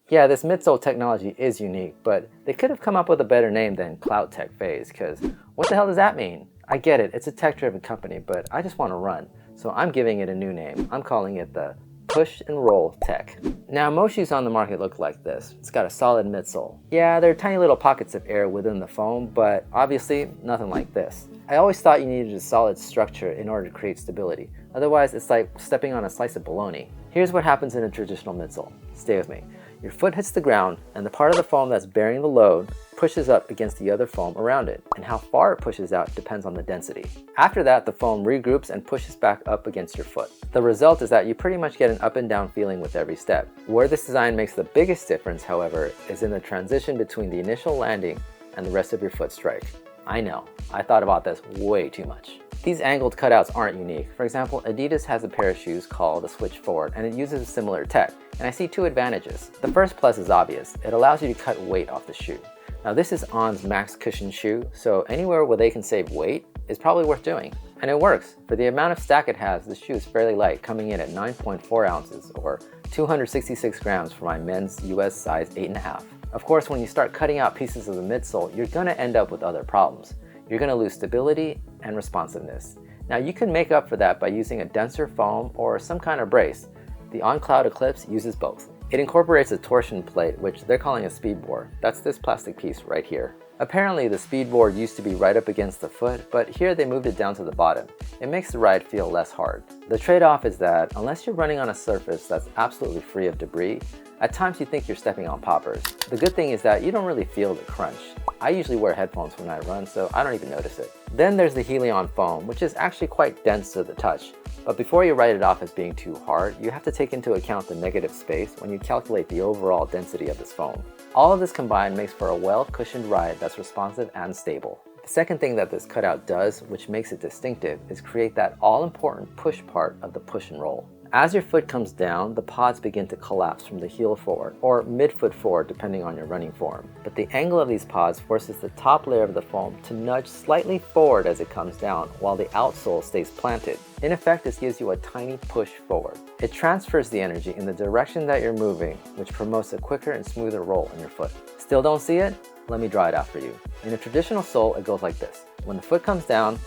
Yeah, this midsole technology is unique, but they could have come up with a better name than Cloud Tech Phase, because what the hell does that mean? I get it, it's a tech-driven company, but I just want to run, so I'm giving it a new name. I'm calling it the Push and Roll Tech. Now, most shoes on the market look like this. It's got a solid midsole. Yeah, there are tiny little pockets of air within the foam, but obviously nothing like this. I always thought you needed a solid structure in order to create stability. Otherwise, it's like stepping on a slice of bologna. Here's what happens in a traditional midsole. Stay with me. Your foot hits the ground, and the part of the foam that's bearing the load pushes up against the other foam around it, and how far it pushes out depends on the density. After that, the foam regroups and pushes back up against your foot. The result is that you pretty much get an up and down feeling with every step. Where this design makes the biggest difference, however, is in the transition between the initial landing and the rest of your foot strike. I know, I thought about this way too much. These angled cutouts aren't unique. For example, Adidas has a pair of shoes called the Switch Forward, and it uses a similar tech, and I see two advantages. The first plus is obvious. It allows you to cut weight off the shoe. Now, this is On's max cushion shoe, so anywhere where they can save weight is probably worth doing. And it works. For the amount of stack it has, the shoe is fairly light, coming in at 9.4 ounces or 266 grams for my men's US size 8.5. Of course, when you start cutting out pieces of the midsole, you're going to end up with other problems. You're going to lose stability and responsiveness. Now, you can make up for that by using a denser foam or some kind of brace. The On Cloudeclipse uses both. It incorporates a torsion plate, which they're calling a speed board. That's this plastic piece right here. Apparently, the speed board used to be right up against the foot, but here they moved it down to the bottom. It makes the ride feel less hard. The trade-off is that unless you're running on a surface that's absolutely free of debris, at times you think you're stepping on poppers. The good thing is that you don't really feel the crunch. I usually wear headphones when I run, so I don't even notice it. Then there's the Helion foam, which is actually quite dense to the touch. But before you write it off as being too hard, you have to take into account the negative space when you calculate the overall density of this foam. All of this combined makes for a well-cushioned ride that's responsive and stable. The second thing that this cutout does, which makes it distinctive, is create that all-important push part of the push and roll. As your foot comes down, the pods begin to collapse from the heel forward, or midfoot forward depending on your running form. But the angle of these pods forces the top layer of the foam to nudge slightly forward as it comes down, while the outsole stays planted. In effect, this gives you a tiny push forward. It transfers the energy in the direction that you're moving, which promotes a quicker and smoother roll in your foot. Still don't see it? Let me draw it out for you. In a traditional sole, it goes like this. When the foot comes down,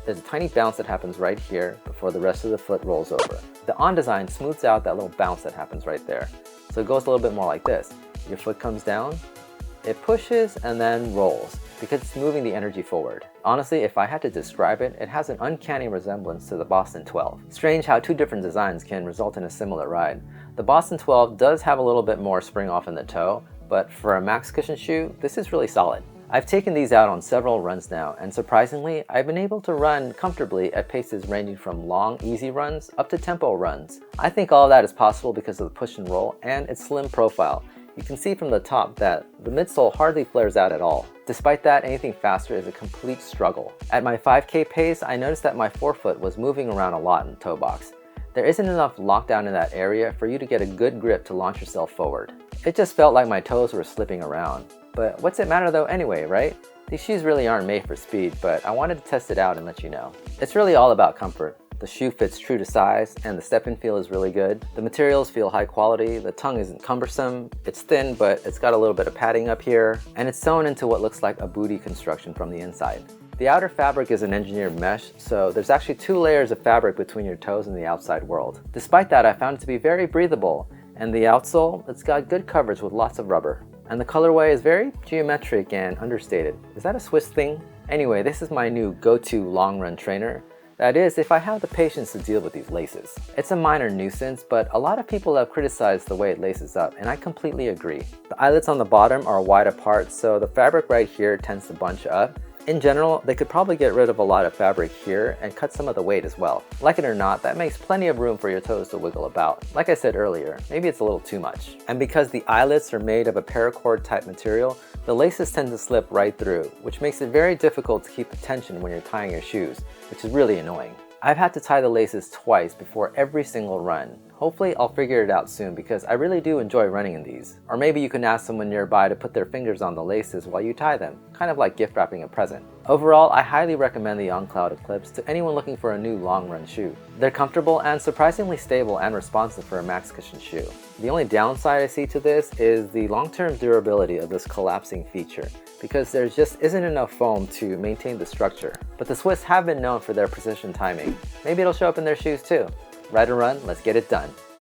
there's a tiny bounce that happens right here before the rest of the foot rolls over. The On design smooths out that little bounce that happens right there. So it goes a little bit more like this. Your foot comes down, it pushes and then rolls because it's moving the energy forward. Honestly, if I had to describe it, it has an uncanny resemblance to the Boston 12. Strange how two different designs can result in a similar ride. The Boston 12 does have a little bit more spring off in the toe, but for a max cushion shoe, this is really solid. I've taken these out on several runs now, and surprisingly, I've been able to run comfortably at paces ranging from long, easy runs up to tempo runs. I think all of that is possible because of the push and roll and its slim profile. You can see from the top that the midsole hardly flares out at all. Despite that, anything faster is a complete struggle. At my 5K pace, I noticed that my forefoot was moving around a lot in the toe box. There isn't enough lockdown in that area for you to get a good grip to launch yourself forward. It just felt like my toes were slipping around. But what's it matter though anyway, right? These shoes really aren't made for speed, but I wanted to test it out and let you know. It's really all about comfort. The shoe fits true to size, and the step-in feel is really good. The materials feel high quality, the tongue isn't cumbersome, it's thin but it's got a little bit of padding up here, and it's sewn into what looks like a booty construction from the inside. The outer fabric is an engineered mesh, so there's actually 2 layers of fabric between your toes and the outside world. Despite that, I found it to be very breathable, and the outsole, it's got good coverage with lots of rubber. And the colorway is very geometric and understated. Is that a Swiss thing? Anyway, this is my new go-to long run trainer. That is, if I have the patience to deal with these laces. It's a minor nuisance, but a lot of people have criticized the way it laces up, and I completely agree. The eyelets on the bottom are wide apart, so the fabric right here tends to bunch up. In general, they could probably get rid of a lot of fabric here and cut some of the weight as well. Like it or not, that makes plenty of room for your toes to wiggle about. Like I said earlier, maybe it's a little too much. And because the eyelets are made of a paracord type material, the laces tend to slip right through, which makes it very difficult to keep the tension when you're tying your shoes, which is really annoying. I've had to tie the laces twice before every single run. Hopefully I'll figure it out soon because I really do enjoy running in these. Or maybe you can ask someone nearby to put their fingers on the laces while you tie them, kind of like gift wrapping a present. Overall, I highly recommend the On Cloudeclipse to anyone looking for a new long run shoe. They're comfortable and surprisingly stable and responsive for a max cushion shoe. The only downside I see to this is the long-term durability of this collapsing feature, because there just isn't enough foam to maintain the structure. But the Swiss have been known for their precision timing. Maybe it'll show up in their shoes too. Ride and run, let's get it done.